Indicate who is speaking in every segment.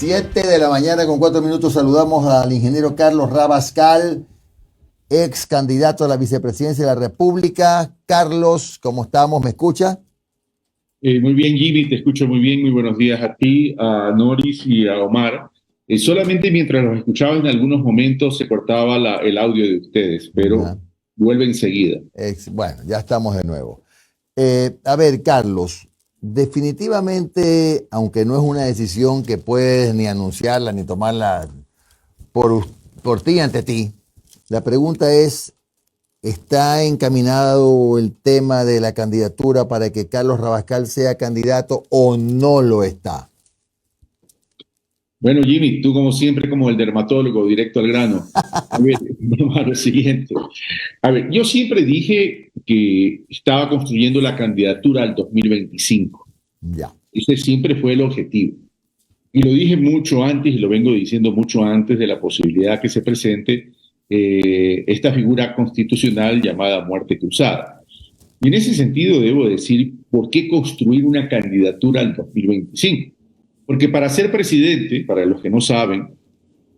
Speaker 1: 7:04 a.m. Saludamos al ingeniero Carlos Rabascal, ex candidato a la vicepresidencia de la República. Carlos, ¿cómo estamos? ¿Me escucha?
Speaker 2: Muy bien, Jimmy, te escucho muy bien. Muy buenos días a ti, a Noris y a Omar. Solamente mientras los escuchaba en algunos momentos se cortaba el audio de ustedes, pero vuelve enseguida.
Speaker 1: Bueno, ya estamos de nuevo. A ver, Carlos, definitivamente, aunque no es una decisión que puedes ni anunciarla ni tomarla por ti ante ti, la pregunta es, ¿está encaminado el tema de la candidatura para que Carlos Rabascal sea candidato o no lo está?
Speaker 2: Bueno, Jimmy, tú como siempre, como el dermatólogo, directo al grano. A ver, vamos a lo siguiente. A ver, yo siempre dije que estaba construyendo la candidatura al 2025.
Speaker 1: Ya.
Speaker 2: Ese siempre fue el objetivo. Y lo dije mucho antes, y lo vengo diciendo mucho antes de la posibilidad que se presente esta figura constitucional llamada muerte cruzada. Y en ese sentido debo decir, ¿por qué construir una candidatura al 2025? Porque para ser presidente, para los que no saben,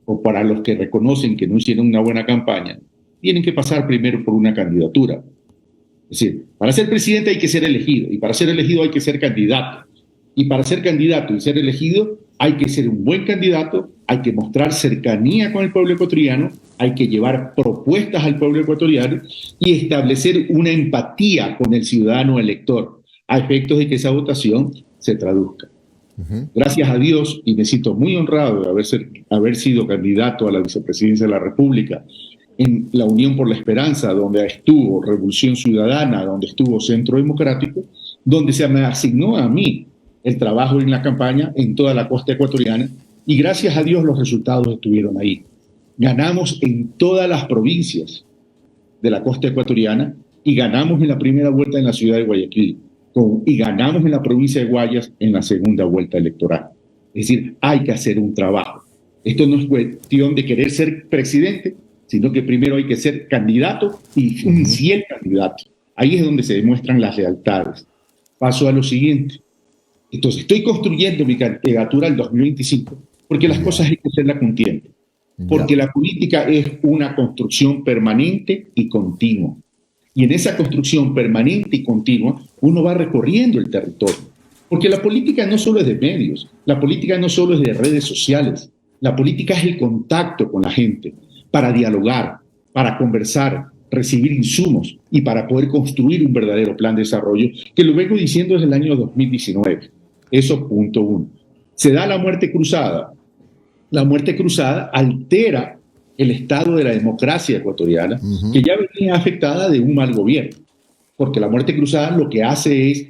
Speaker 2: o para los que reconocen que no hicieron una buena campaña, tienen que pasar primero por una candidatura. Es decir, para ser presidente hay que ser elegido, y para ser elegido hay que ser candidato. Y para ser candidato y ser elegido hay que ser un buen candidato, hay que mostrar cercanía con el pueblo ecuatoriano, hay que llevar propuestas al pueblo ecuatoriano y establecer una empatía con el ciudadano elector, a efectos de que esa votación se traduzca. Gracias a Dios, y me siento muy honrado de haber sido candidato a la vicepresidencia de la República en la Unión por la Esperanza, donde estuvo Revolución Ciudadana, donde estuvo Centro Democrático, donde se me asignó a mí el trabajo en la campaña en toda la costa ecuatoriana, y gracias a Dios los resultados estuvieron ahí. Ganamos en todas las provincias de la costa ecuatoriana y ganamos en la primera vuelta en la ciudad de Guayaquil. Y ganamos en la provincia de Guayas en la segunda vuelta electoral. Es decir, hay que hacer un trabajo. Esto no es cuestión de querer ser presidente, sino que primero hay que ser candidato y un fiel candidato. Ahí es donde se demuestran las lealtades. Paso a lo siguiente. Entonces, estoy construyendo mi candidatura al 2025 porque las cosas hay que hacerlas con tiempo. Porque la política es una construcción permanente y continua. Y en esa construcción permanente y continua, uno va recorriendo el territorio. Porque la política no solo es de medios, la política no solo es de redes sociales, la política es el contacto con la gente para dialogar, para conversar, recibir insumos y para poder construir un verdadero plan de desarrollo, que lo vengo diciendo desde el año 2019. Eso, punto uno. Se da la muerte cruzada. La muerte cruzada altera el estado de la democracia ecuatoriana, que ya venía afectada de un mal gobierno, porque la muerte cruzada lo que hace es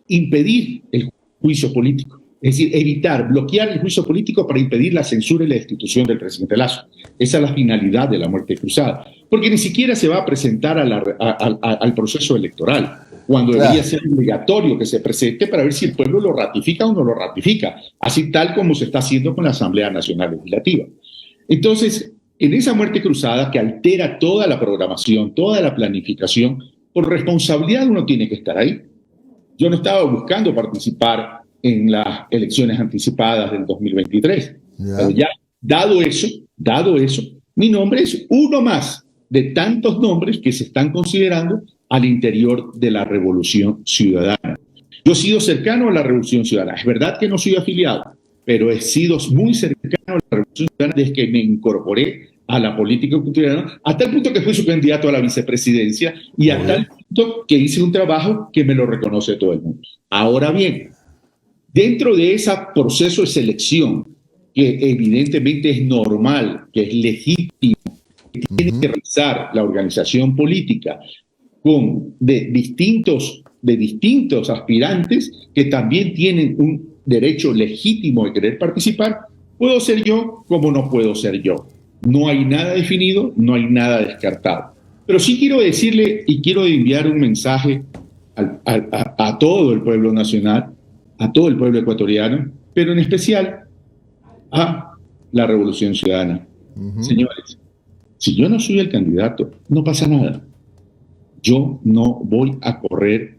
Speaker 2: impedir el juicio político, es decir, bloquear el juicio político para impedir la censura y la destitución del presidente Lasso. Esa es la finalidad de la muerte cruzada, porque ni siquiera se va a presentar al proceso electoral, cuando debería ser obligatorio que se presente para ver si el pueblo lo ratifica o no lo ratifica, así tal como se está haciendo con la Asamblea Nacional Legislativa. Entonces, en esa muerte cruzada que altera toda la programación, toda la planificación, por responsabilidad uno tiene que estar ahí. Yo no estaba buscando participar en las elecciones anticipadas del 2023. Pero ya, dado eso, mi nombre es uno más de tantos nombres que se están considerando al interior de la Revolución Ciudadana. Yo he sido cercano a la Revolución Ciudadana. Es verdad que no soy afiliado, pero he sido muy cercano a la Revolución Ciudadana desde que me incorporé a la política ecuatoriana, a tal punto que fui su candidato a la vicepresidencia y a tal punto que hice un trabajo que me lo reconoce todo el mundo. Ahora bien, dentro de ese proceso de selección, que evidentemente es normal, que es legítimo, que tiene que realizar la organización política de distintos aspirantes que también tienen un derecho legítimo de querer participar, puedo ser yo como no puedo ser yo. No hay nada definido, no hay nada descartado. Pero sí quiero decirle y quiero enviar un mensaje a todo el pueblo nacional, a todo el pueblo ecuatoriano, pero en especial a la Revolución Ciudadana. Señores, si yo no soy el candidato, no pasa nada. Yo no voy a correr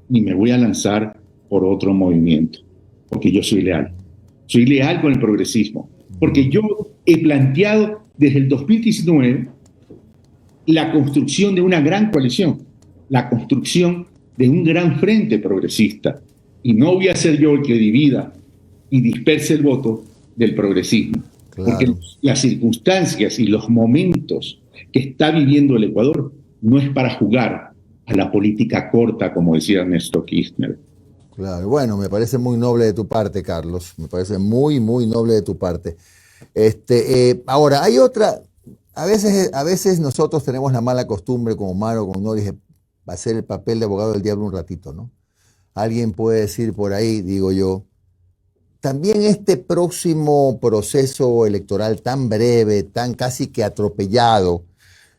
Speaker 2: ni me voy a lanzar por otro movimiento, porque yo soy leal. soy leal con el progresismo, porque yo he planteado desde el 2019 la construcción de una gran coalición, la construcción de un gran frente progresista. Y no voy a ser yo el que divida y disperse el voto del progresismo. Claro. Porque las circunstancias y los momentos que está viviendo el Ecuador no es para jugar a la política corta, como decía Néstor Kirchner.
Speaker 1: Claro, bueno, me parece muy noble de tu parte, Carlos. Me parece muy, muy noble de tu parte. Ahora, hay otra... A veces nosotros tenemos la mala costumbre, como Maro, como no dije, hacer el papel de abogado del diablo un ratito, ¿no? Alguien puede decir por ahí, digo yo, también este próximo proceso electoral tan breve, tan casi que atropellado,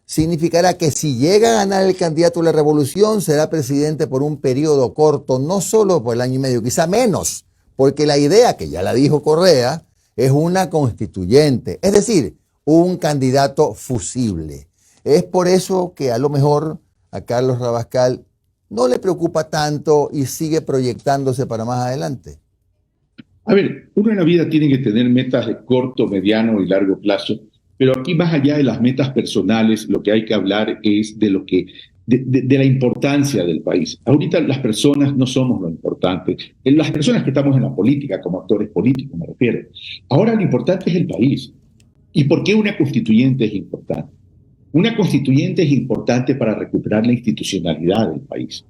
Speaker 1: significará que si llega a ganar el candidato de la revolución, será presidente por un periodo corto, no solo por el año y medio, quizá menos, porque la idea, que ya la dijo Correa, es una constituyente, es decir, un candidato fusible. Es por eso que a lo mejor a Carlos Rabascal no le preocupa tanto y sigue proyectándose para más adelante.
Speaker 2: A ver, uno en la vida tiene que tener metas de corto, mediano y largo plazo, pero aquí más allá de las metas personales, lo que hay que hablar es de la importancia del país. Ahorita las personas no somos lo importante. Las personas que estamos en la política, como actores políticos me refiero. Ahora lo importante es el país. ¿Y por qué una constituyente es importante? Una constituyente es importante para recuperar la institucionalidad del país.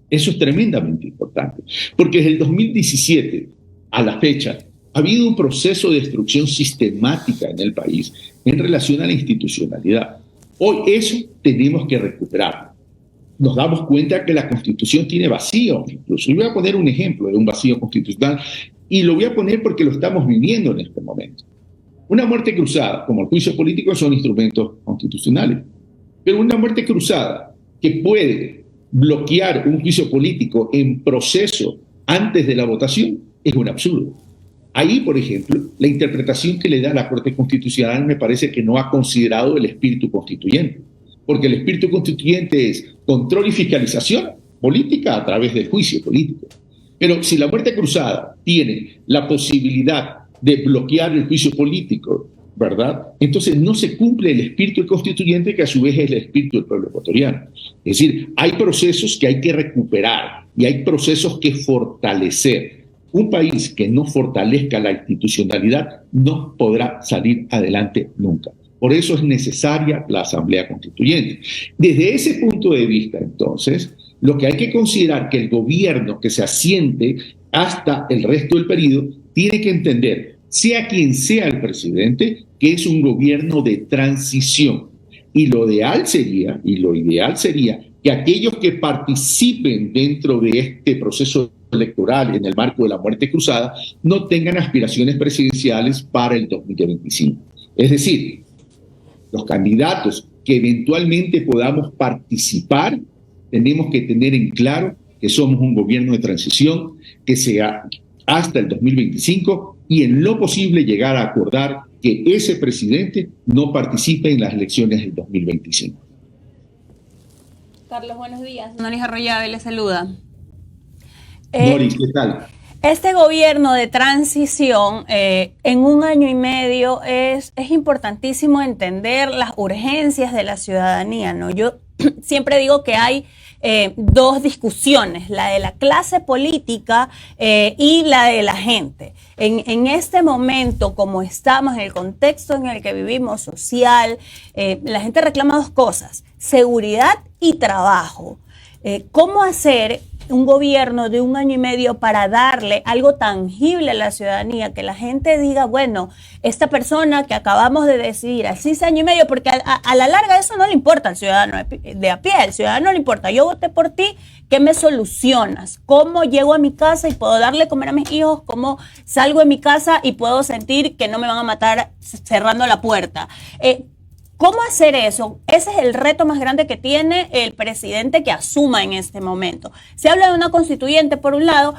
Speaker 2: Eso es tremendamente importante, porque desde el 2017 a la fecha ha habido un proceso de destrucción sistemática en el país en relación a la institucionalidad. Hoy eso tenemos que recuperar. Nos damos cuenta que la Constitución tiene vacío, incluso. Y voy a poner un ejemplo de un vacío constitucional, y lo voy a poner porque lo estamos viviendo en este momento. Una muerte cruzada, como el juicio político, son instrumentos constitucionales. Pero una muerte cruzada que puede bloquear un juicio político en proceso antes de la votación es un absurdo. Ahí, por ejemplo, la interpretación que le da la Corte Constitucional me parece que no ha considerado el espíritu constituyente. Porque el espíritu constituyente es control y fiscalización política a través del juicio político. Pero si la muerte cruzada tiene la posibilidad de bloquear el juicio político, ¿verdad? Entonces no se cumple el espíritu constituyente, que a su vez es el espíritu del pueblo ecuatoriano. Es decir, hay procesos que hay que recuperar y hay procesos que fortalecer. Un país que no fortalezca la institucionalidad no podrá salir adelante nunca. Por eso es necesaria la Asamblea Constituyente. Desde ese punto de vista, entonces, lo que hay que considerar que el gobierno que se asiente hasta el resto del periodo tiene que entender, sea quien sea el presidente, que es un gobierno de transición. Y lo ideal sería que aquellos que participen dentro de este proceso electoral en el marco de la muerte cruzada no tengan aspiraciones presidenciales para el 2025. Es decir, los candidatos que eventualmente podamos participar, tenemos que tener en claro que somos un gobierno de transición, que sea hasta el 2025, y en lo posible llegar a acordar que ese presidente no participe en las elecciones del 2025.
Speaker 3: Carlos, buenos días. Noris Arroyave le saluda.
Speaker 2: Noris, ¿qué tal?
Speaker 3: Este gobierno de transición, en un año y medio, es importantísimo entender las urgencias de la ciudadanía, ¿no? Yo siempre digo que hay dos discusiones, la de la clase política y la de la gente. En este momento, como estamos, en el contexto en el que vivimos social, la gente reclama dos cosas: seguridad y trabajo. ¿Cómo hacer un gobierno de un año y medio para darle algo tangible a la ciudadanía, que la gente diga, bueno, esta persona que acabamos de decidir, así es año y medio, porque a la larga eso no le importa al ciudadano de a pie, al ciudadano no le importa, yo voté por ti, ¿qué me solucionas? ¿Cómo llego a mi casa y puedo darle comer a mis hijos? ¿Cómo salgo de mi casa y puedo sentir que no me van a matar cerrando la puerta? ¿Cómo hacer eso? Ese es el reto más grande que tiene el presidente que asuma en este momento. Se habla de una constituyente por un lado,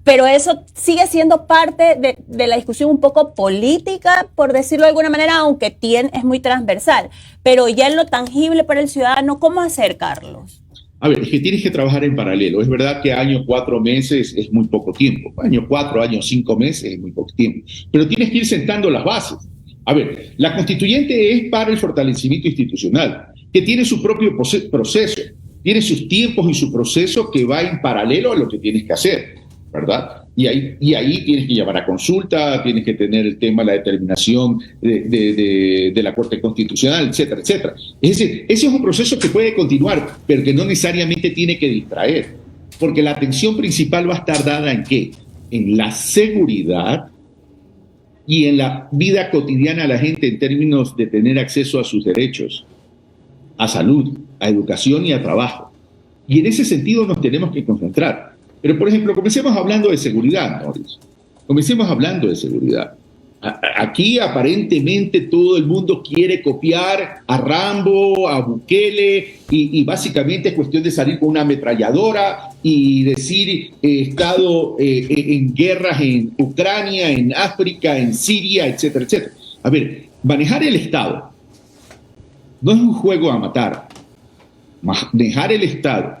Speaker 3: pero eso sigue siendo parte de la discusión un poco política, por decirlo de alguna manera, aunque es muy transversal. Pero ya en lo tangible para el ciudadano, ¿cómo hacer, Carlos?
Speaker 2: A ver, es que tienes que trabajar en paralelo. Es verdad que año 4 meses es muy poco tiempo. Año 4, año 5 meses es muy poco tiempo. Pero tienes que ir sentando las bases. A ver, la constituyente es para el fortalecimiento institucional, que tiene su propio proceso, tiene sus tiempos y su proceso que va en paralelo a lo que tienes que hacer, ¿verdad? Y ahí tienes que llevar a consulta, tienes que tener el tema de la determinación de la Corte Constitucional, etcétera, etcétera. Es decir, ese es un proceso que puede continuar, pero que no necesariamente tiene que distraer, porque la atención principal va a estar dada ¿en qué? En la seguridad y en la vida cotidiana de la gente en términos de tener acceso a sus derechos, a salud, a educación y a trabajo. Y en ese sentido nos tenemos que concentrar. Pero, por ejemplo, comencemos hablando de seguridad, Norris. Comencemos hablando de seguridad. Aquí aparentemente todo el mundo quiere copiar a Rambo, a Bukele, y básicamente es cuestión de salir con una ametralladora y decir he estado en guerras en Ucrania, en África, en Siria, etcétera, etcétera. A ver, manejar el Estado no es un juego a matar. Manejar el Estado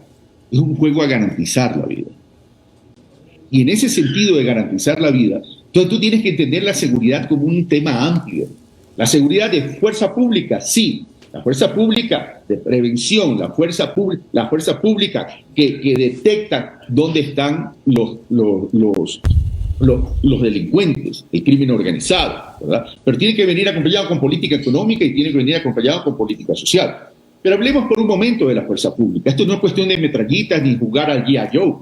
Speaker 2: es un juego a garantizar la vida. Y en ese sentido de garantizar la vida, entonces tú tienes que entender la seguridad como un tema amplio. La seguridad de fuerza pública, sí. La fuerza pública de prevención, la fuerza pública que detecta dónde están los delincuentes, el crimen organizado, ¿verdad? Pero tiene que venir acompañado con política económica y tiene que venir acompañado con política social. Pero hablemos por un momento de la fuerza pública. Esto no es cuestión de metrallitas ni jugar al G.I. Joe.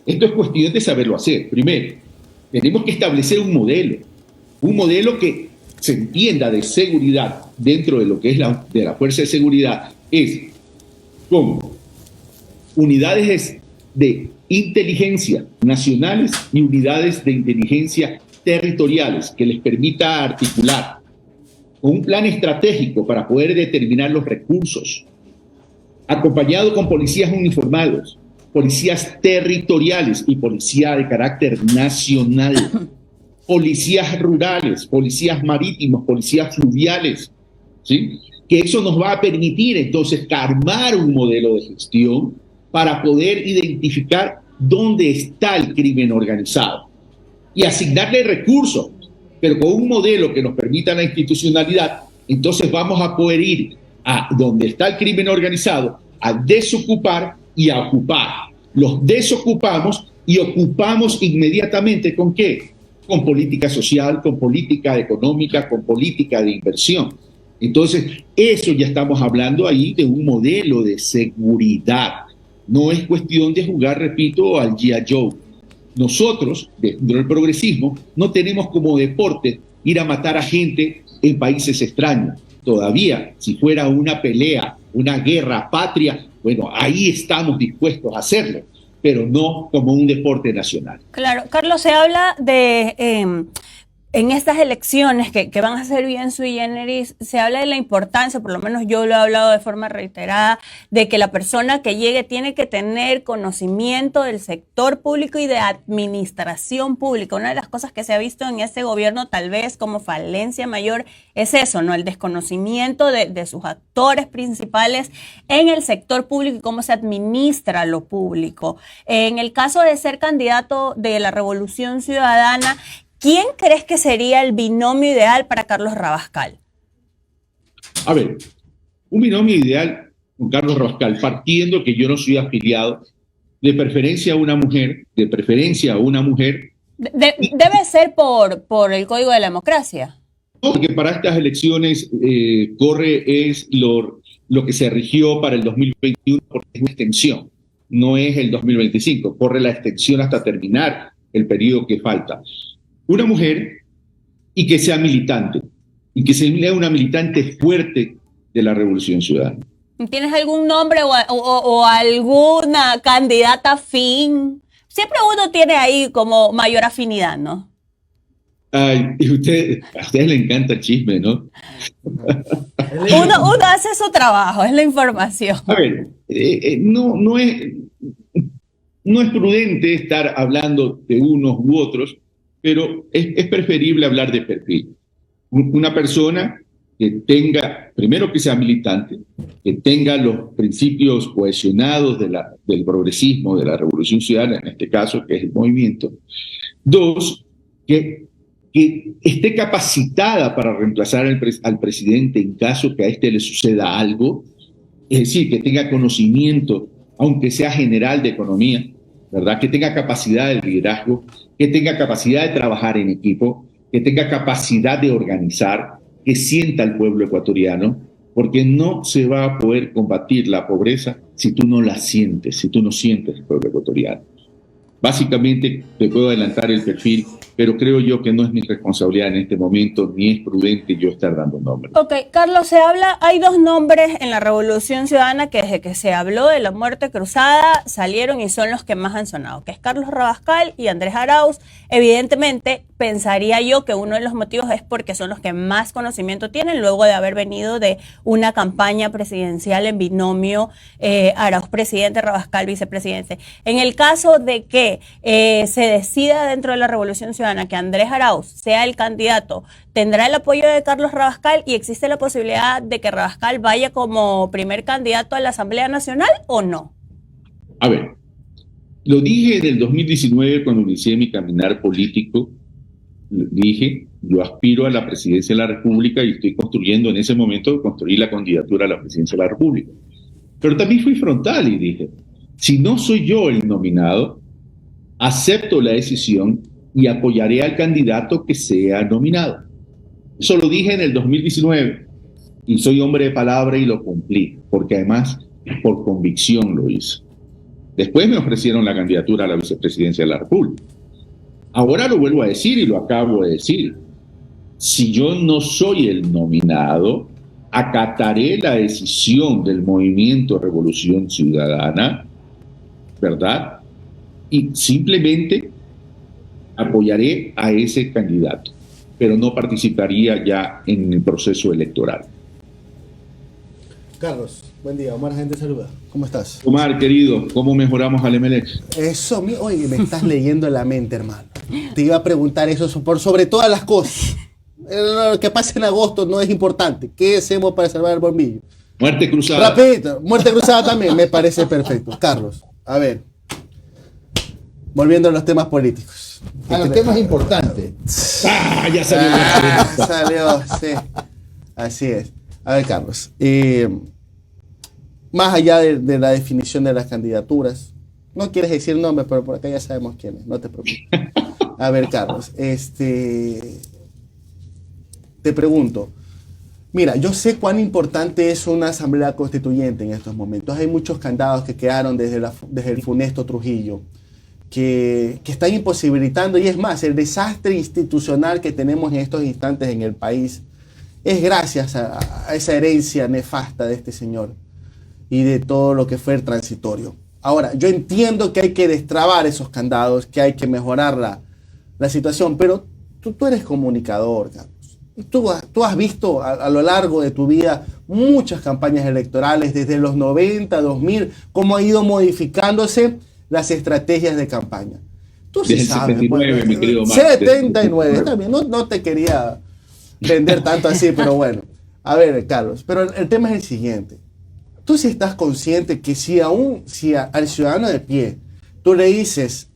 Speaker 2: Esto es cuestión de saberlo hacer. Primero, tenemos que establecer un modelo que se entienda de seguridad dentro de lo que es de la fuerza de seguridad, es como unidades de inteligencia nacionales y unidades de inteligencia territoriales que les permita articular con un plan estratégico para poder determinar los recursos, acompañado con policías uniformados, policías territoriales y policía de carácter nacional, policías rurales, policías marítimos, policías fluviales, ¿sí? Que eso nos va a permitir entonces armar un modelo de gestión para poder identificar dónde está el crimen organizado y asignarle recursos, pero con un modelo que nos permita la institucionalidad. Entonces vamos a poder ir a donde está el crimen organizado, a desocupar y a ocupar. Los desocupamos y ocupamos inmediatamente ¿con qué? Con política social, con política económica, con política de inversión. Entonces, eso ya estamos hablando ahí de un modelo de seguridad. No es cuestión de jugar, repito, al G.I. Joe. Nosotros, dentro del progresismo, no tenemos como deporte ir a matar a gente en países extraños. Todavía, si fuera una pelea, una guerra patria, bueno, ahí estamos dispuestos a hacerlo, pero no como un deporte nacional.
Speaker 3: Claro, Carlos, se habla de, en estas elecciones que van a ser bien sui generis, se habla de la importancia, por lo menos yo lo he hablado de forma reiterada, de que la persona que llegue tiene que tener conocimiento del sector público y de administración pública. Una de las cosas que se ha visto en este gobierno tal vez como falencia mayor es eso, ¿no? El desconocimiento de sus actores principales en el sector público y cómo se administra lo público. En el caso de ser candidato de la Revolución Ciudadana, ¿quién crees que sería el binomio ideal para Carlos Rabascal?
Speaker 2: A ver, un binomio ideal con Carlos Rabascal, partiendo que yo no soy afiliado, de preferencia a una mujer,
Speaker 3: Debe ser por el Código de la Democracia.
Speaker 2: Porque para estas elecciones corre es lo que se rigió para el 2021, porque es una extensión, no es el 2025, corre la extensión hasta terminar el periodo que falta. Una mujer y que sea militante, y que sea una militante fuerte de la Revolución Ciudadana.
Speaker 3: ¿Tienes algún nombre o alguna candidata afín? Siempre uno tiene ahí como mayor afinidad, ¿no?
Speaker 2: Ay, a ustedes les encanta el chisme, ¿no?
Speaker 3: Uno hace su trabajo, es la información.
Speaker 2: A ver, no es prudente estar hablando de unos u otros, pero es preferible hablar de perfil. Una persona que tenga, primero que sea militante, que tenga los principios cohesionados del progresismo, de la revolución ciudadana, en este caso, que es el movimiento. Dos, que esté capacitada para reemplazar al presidente en caso que a este le suceda algo, es decir, que tenga conocimiento, aunque sea general de economía, ¿verdad? Que tenga capacidad de liderazgo, que tenga capacidad de trabajar en equipo, que tenga capacidad de organizar, que sienta al pueblo ecuatoriano, porque no se va a poder combatir la pobreza si tú no la sientes, si tú no sientes el pueblo ecuatoriano. Básicamente, te puedo adelantar el perfil, pero creo yo que no es mi responsabilidad en este momento, ni es prudente yo estar dando nombres.
Speaker 3: Ok, Carlos, hay dos nombres en la Revolución Ciudadana que desde que se habló de la muerte cruzada salieron y son los que más han sonado, que es Carlos Rabascal y Andrés Arauz. Evidentemente, pensaría yo que uno de los motivos es porque son los que más conocimiento tienen luego de haber venido de una campaña presidencial en binomio Arauz presidente, Rabascal vicepresidente. En el caso de que se decida dentro de la Revolución Ciudadana que Andrés Arauz sea el candidato, ¿tendrá el apoyo de Carlos Rabascal y existe la posibilidad de que Rabascal vaya como primer candidato a la Asamblea Nacional o no?
Speaker 2: A ver, lo dije en el 2019 cuando inicié mi caminar político. Dije, yo aspiro a la presidencia de la República y estoy construyendo en ese momento, construir la candidatura a la presidencia de la República. Pero también fui frontal y dije, si no soy yo el nominado, acepto la decisión y apoyaré al candidato que sea nominado. Eso lo dije en el 2019 y soy hombre de palabra y lo cumplí, porque además por convicción lo hice. Después me ofrecieron la candidatura a la vicepresidencia de la República. Ahora lo vuelvo a decir y lo acabo de decir. Si yo no soy el nominado, acataré la decisión del Movimiento Revolución Ciudadana, ¿verdad? Y simplemente apoyaré a ese candidato, pero no participaría ya en el proceso electoral.
Speaker 4: Carlos, buen día. Omar Gente saluda. ¿Cómo estás?
Speaker 2: Omar, querido, ¿cómo mejoramos al Emelec?
Speaker 4: Eso, oye, me estás leyendo la mente, hermano. Te iba a preguntar eso por sobre todas las cosas. Lo que pasa en agosto no es importante. ¿Qué hacemos para salvar el bombillo?
Speaker 2: Muerte cruzada.
Speaker 4: Rapidito, muerte cruzada también, me parece perfecto. Carlos, a ver. Volviendo a los temas políticos.
Speaker 1: A los temas importantes.
Speaker 2: Ya salió.
Speaker 4: Salió, sí. Así es. A ver, Carlos. Más allá de la definición de las candidaturas, no quieres decir nombres, pero por acá ya sabemos quién es, no te preocupes. A ver, Carlos, te pregunto, mira, yo sé cuán importante es una asamblea constituyente en estos momentos. Hay muchos candados que quedaron desde el funesto Trujillo, que están imposibilitando, y es más, el desastre institucional que tenemos en estos instantes en el país es gracias a esa herencia nefasta de este señor y de todo lo que fue el transitorio. Ahora, yo entiendo que hay que destrabar esos candados, que hay que mejorar la situación, pero tú eres comunicador, Carlos. Tú has visto a lo largo de tu vida muchas campañas electorales, desde los 90, 2000, cómo ha ido modificándose las estrategias de campaña. Tú sí sabes.
Speaker 2: 79, mi querido Omar.
Speaker 4: 79, está bien, no te quería vender tanto así, pero bueno. A ver, Carlos, pero el tema es el siguiente. Tú sí estás consciente que si al ciudadano de pie tú le dices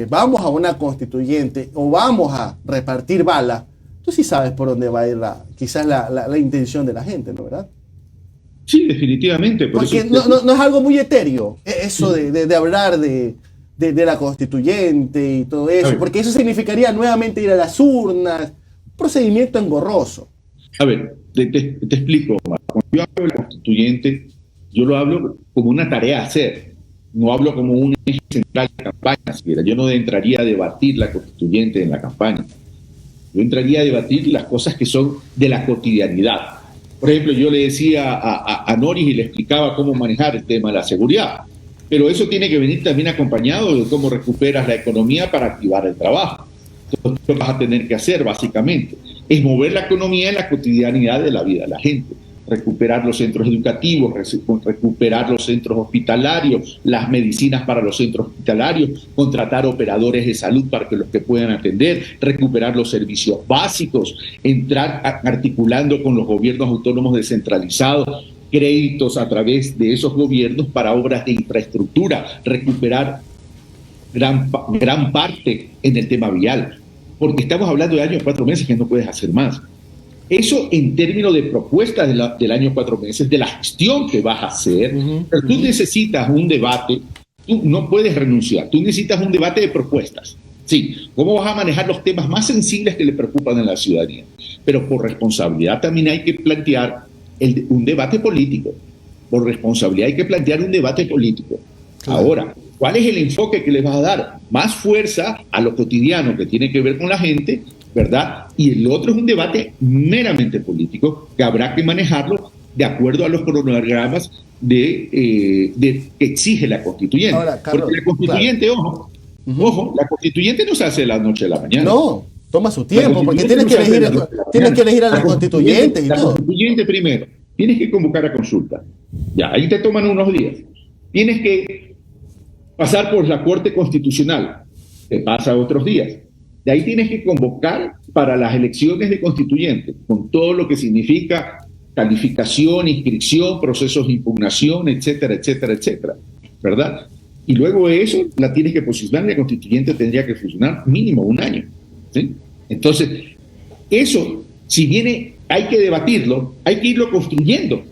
Speaker 4: vamos a una constituyente o vamos a repartir balas, tú sí sabes por dónde va a ir quizás la intención de la gente, ¿no, verdad?
Speaker 2: Sí, definitivamente.
Speaker 4: Porque no es algo muy etéreo, eso de hablar de la constituyente y todo eso, porque eso significaría nuevamente ir a las urnas, un procedimiento engorroso.
Speaker 2: A ver, te explico, Omar. Cuando yo hablo de la constituyente, yo lo hablo como una tarea a hacer, no hablo como un eje central de campaña siquiera. Yo no entraría a debatir la constituyente en la campaña. Yo entraría a debatir las cosas que son de la cotidianidad. Por ejemplo, yo le decía a Noris y le explicaba cómo manejar el tema de la seguridad, pero eso tiene que venir también acompañado de cómo recuperas la economía para activar el trabajo. Entonces, lo que vas a tener que hacer básicamente es mover la economía en la cotidianidad de la vida de la gente. recuperar los centros educativos, recuperar los centros hospitalarios, las medicinas para los centros hospitalarios, contratar operadores de salud para que los que puedan atender, recuperar los servicios básicos, entrar articulando con los gobiernos autónomos descentralizados, créditos a través de esos gobiernos para obras de infraestructura, recuperar gran parte en el tema vial, porque estamos hablando de años 4 meses que no puedes hacer más. Eso en términos de propuestas del año 4 meses, de la gestión que vas a hacer, pero tú necesitas un debate, tú no puedes renunciar, tú necesitas un debate de propuestas. Sí, ¿cómo vas a manejar los temas más sensibles que le preocupan a la ciudadanía? Pero por responsabilidad también hay que plantear un debate político. Por responsabilidad hay que plantear un debate político. Claro. Ahora, ¿cuál es el enfoque que le vas a dar? Más fuerza a lo cotidiano que tiene que ver con la gente, ¿verdad? Y el otro es un debate meramente político que habrá que manejarlo de acuerdo a los cronogramas que exige la constituyente. Ahora, Carlos, porque la constituyente, claro. Ojo, la constituyente no se hace de la noche a la mañana.
Speaker 4: No, toma su tiempo, porque tienes que elegir a los constituyentes y todo. La constituyente
Speaker 2: primero, tienes que convocar a consulta. Ya, ahí te toman unos días. Tienes que pasar por la Corte Constitucional, te pasa otros días. De ahí tienes que convocar para las elecciones de constituyentes, con todo lo que significa calificación, inscripción, procesos de impugnación, etcétera, etcétera, etcétera, ¿verdad? Y luego de eso la tienes que posicionar, la constituyente tendría que funcionar mínimo 1 año, ¿sí? Entonces, eso, si viene, hay que debatirlo, hay que irlo construyendo.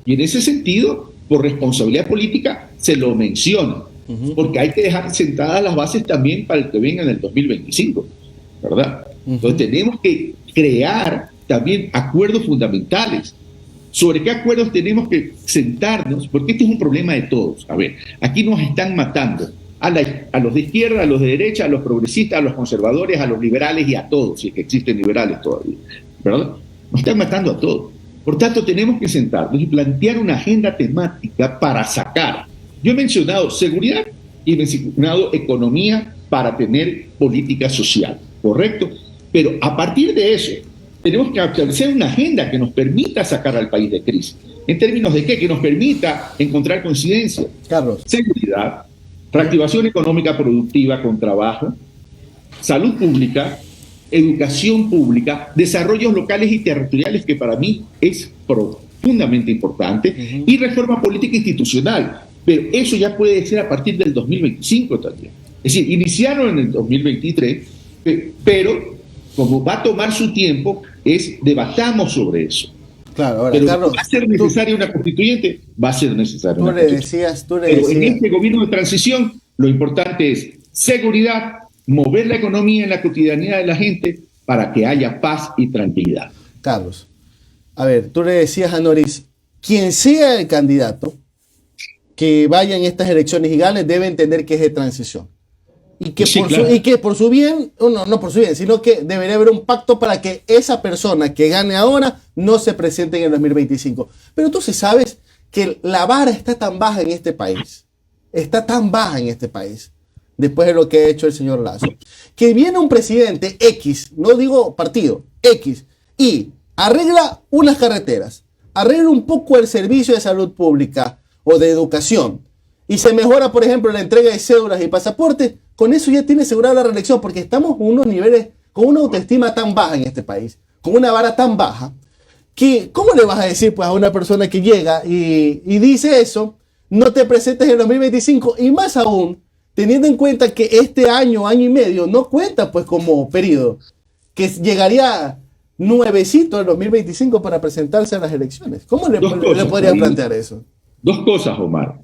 Speaker 2: Y en ese sentido, por responsabilidad política, se lo menciona, porque hay que dejar sentadas las bases también para el que venga en el 2025, ¿verdad? Entonces tenemos que crear también acuerdos fundamentales. ¿Sobre qué acuerdos tenemos que sentarnos? Porque este es un problema de todos. A ver, aquí nos están matando a los de izquierda, a los de derecha, a los progresistas, a los conservadores, a los liberales y a todos, si es que existen liberales todavía, ¿verdad? Nos están matando a todos. Por tanto, tenemos que sentarnos y plantear una agenda temática para sacar. Yo he mencionado seguridad y he mencionado economía para tener política social, ¿correcto? Pero a partir de eso, tenemos que establecer una agenda que nos permita sacar al país de crisis. ¿En términos de qué? Que nos permita encontrar coincidencia.
Speaker 4: Carlos.
Speaker 2: Seguridad, reactivación económica productiva con trabajo, salud pública, educación pública, desarrollos locales y territoriales, que para mí es profundamente importante, y reforma política institucional. Pero eso ya puede ser a partir del 2025 también. Es decir, iniciaron en el 2023, pero como va a tomar su tiempo, debatamos sobre eso.
Speaker 4: Claro, ahora,
Speaker 2: pero
Speaker 4: Carlos,
Speaker 2: ¿va a ser necesaria una constituyente? Va a ser necesaria una constituyente. Pero en este gobierno de transición, lo importante es seguridad, mover la economía en la cotidianidad de la gente para que haya paz y tranquilidad.
Speaker 4: Carlos, a ver, tú le decías a Noris, quien sea el candidato que vaya en estas elecciones y gane debe entender que es de transición. Y que, sí, por su bien, no por su bien, sino que debería haber un pacto para que esa persona que gane ahora no se presente en el 2025. Pero tú sí sabes que la vara está tan baja en este país, después de lo que ha hecho el señor Lasso, que viene un presidente X, no digo partido, X, y arregla unas carreteras, arregla un poco el servicio de salud pública o de educación, y se mejora, por ejemplo, la entrega de cédulas y pasaportes. Con eso ya tiene asegurada la reelección, porque estamos con unos niveles, con una autoestima tan baja en este país, con una vara tan baja, que ¿cómo le vas a decir pues a una persona que llega y dice eso, no te presentes en el 2025? Y más aún, teniendo en cuenta que este año y medio no cuenta pues como periodo, que llegaría nuevecito el 2025 para presentarse a las elecciones. ¿Cómo le podría plantear eso?
Speaker 2: Dos cosas, Omar.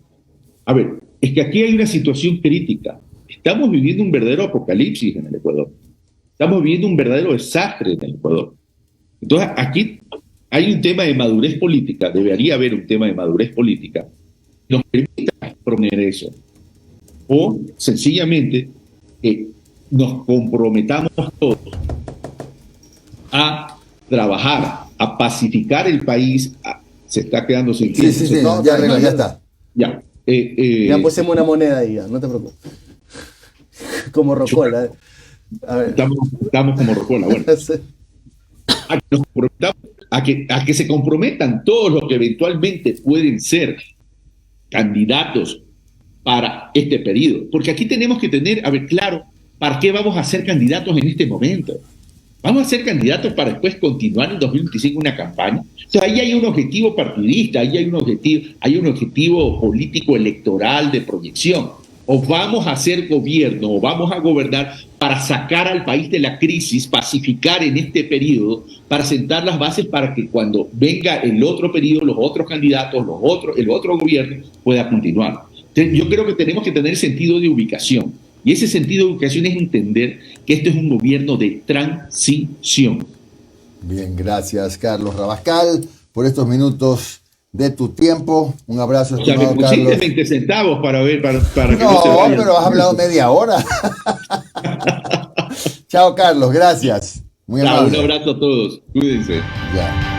Speaker 2: A ver, es que aquí hay una situación crítica. Estamos viviendo un verdadero apocalipsis en el Ecuador. Estamos viviendo un verdadero desastre en el Ecuador. Entonces, aquí hay un tema de madurez política, debería haber un tema de madurez política que nos permita proponer eso. O, sencillamente, que nos comprometamos todos a trabajar, a pacificar el país. Se está quedando sin tiempo.
Speaker 1: Sí, no, ya está.
Speaker 2: Ya.
Speaker 4: Ya pusimos una moneda ahí, ya, no te preocupes. Como Rocola. A ver.
Speaker 2: Estamos como Rocola, bueno. Nos comprometamos a que se comprometan todos los que eventualmente pueden ser candidatos para este periodo. Porque aquí tenemos que tener, a ver, claro, ¿para qué vamos a ser candidatos en este momento? ¿Vamos a ser candidatos para después continuar en 2025 una campaña? O sea, ahí hay un objetivo partidista, ahí hay un objetivo político electoral de proyección. O vamos a hacer gobierno, o vamos a gobernar para sacar al país de la crisis, pacificar en este periodo, para sentar las bases para que cuando venga el otro periodo, los otros candidatos, el otro gobierno pueda continuar. Entonces, yo creo que tenemos que tener sentido de ubicación. Y ese sentido de ubicación es entender que este es un gobierno de transición.
Speaker 1: Bien, gracias Carlos Rabascal por estos minutos de tu tiempo. Un abrazo,
Speaker 2: O sea, me
Speaker 1: estimado
Speaker 2: pusiste
Speaker 1: Carlos.
Speaker 2: 20 centavos para ver, para que no se
Speaker 1: No,
Speaker 2: vayan.
Speaker 1: pero has hablado media hora. Chao, Carlos, gracias. Muy
Speaker 2: Chao, un
Speaker 1: amable.
Speaker 2: abrazo a todos. Cuídense.
Speaker 1: Ya.